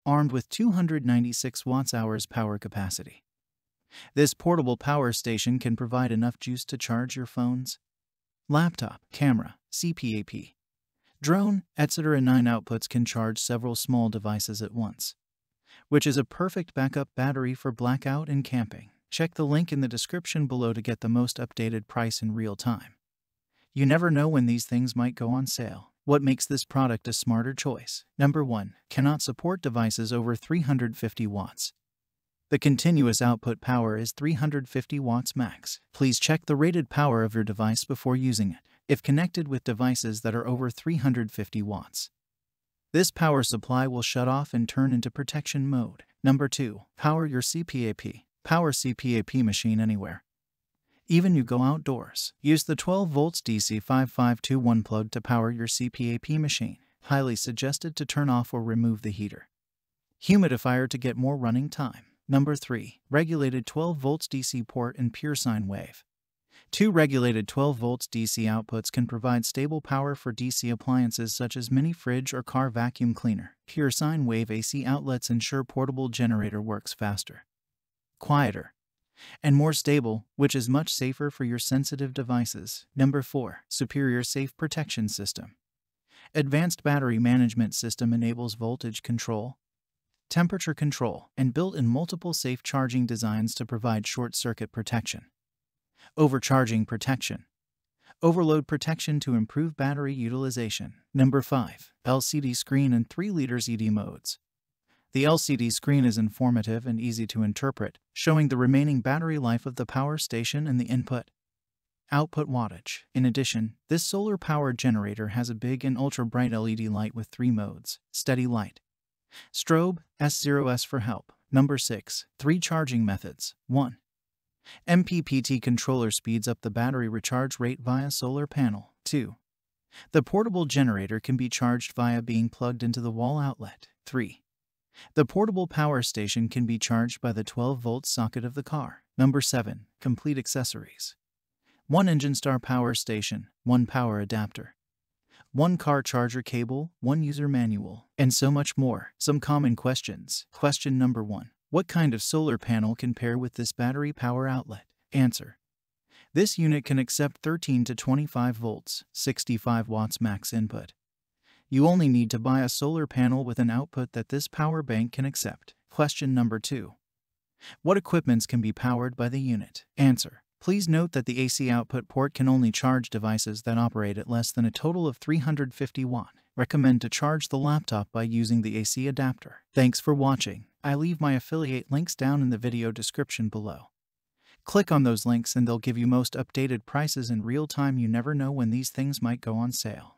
armed with 296 watt-hours power capacity. This portable power station can provide enough juice to charge your phones, laptop, camera, CPAP, drone, etc. 9 outputs can charge several small devices at once, which is a perfect backup battery for blackout and camping. Check the link in the description below to get the most updated price in real time. You never know when these things might go on sale. What makes this product a smarter choice? Number 1. Cannot support devices over 350 watts. The continuous output power is 350 watts max. Please check the rated power of your device before using it, if connected with devices that are over 350 watts. This power supply will shut off and turn into protection mode. Number 2. Power your CPAP. Power CPAP machine anywhere, even you go outdoors. Use the 12 volts DC 5521 plug to power your CPAP machine. Highly suggested to turn off or remove the heater. Humidifier to get more running time. Number 3. Regulated 12 volts DC port and pure sine wave. 2 regulated 12 volts DC outputs can provide stable power for DC appliances such as mini fridge or car vacuum cleaner. Pure sine wave AC outlets ensure portable generator works faster, quieter, and more stable, which is much safer for your sensitive devices. Number 4. Superior Safe Protection System. Advanced Battery Management System enables voltage control, temperature control, and built-in multiple safe charging designs to provide short-circuit protection, overcharging protection, overload protection to improve battery utilization. Number 5. LCD screen and 3 liters ED modes. The LCD screen is informative and easy to interpret, showing the remaining battery life of the power station and the input-output wattage. In addition, this solar-powered generator has a big and ultra-bright LED light with 3 modes: steady light, strobe, S0S for help. Number 6. 3 charging methods. 1. MPPT controller speeds up the battery recharge rate via solar panel. 2. The portable generator can be charged via being plugged into the wall outlet. 3. The portable power station can be charged by the 12-volt socket of the car. Number 7. Complete accessories. 1 EnginStar power station, 1 power adapter, 1 car charger cable, 1 user manual, and so much more. Some common questions. Question number 1. What kind of solar panel can pair with this battery power outlet? Answer. This unit can accept 13 to 25 volts, 65 watts max input. You only need to buy a solar panel with an output that this power bank can accept. Question number 2. What equipments can be powered by the unit? Answer. Please note that the AC output port can only charge devices that operate at less than a total of 350 watt. Recommend to charge the laptop by using the AC adapter. Thanks for watching. I leave my affiliate links down in the video description below. Click on those links and they'll give you most updated prices in real time. You never know when these things might go on sale.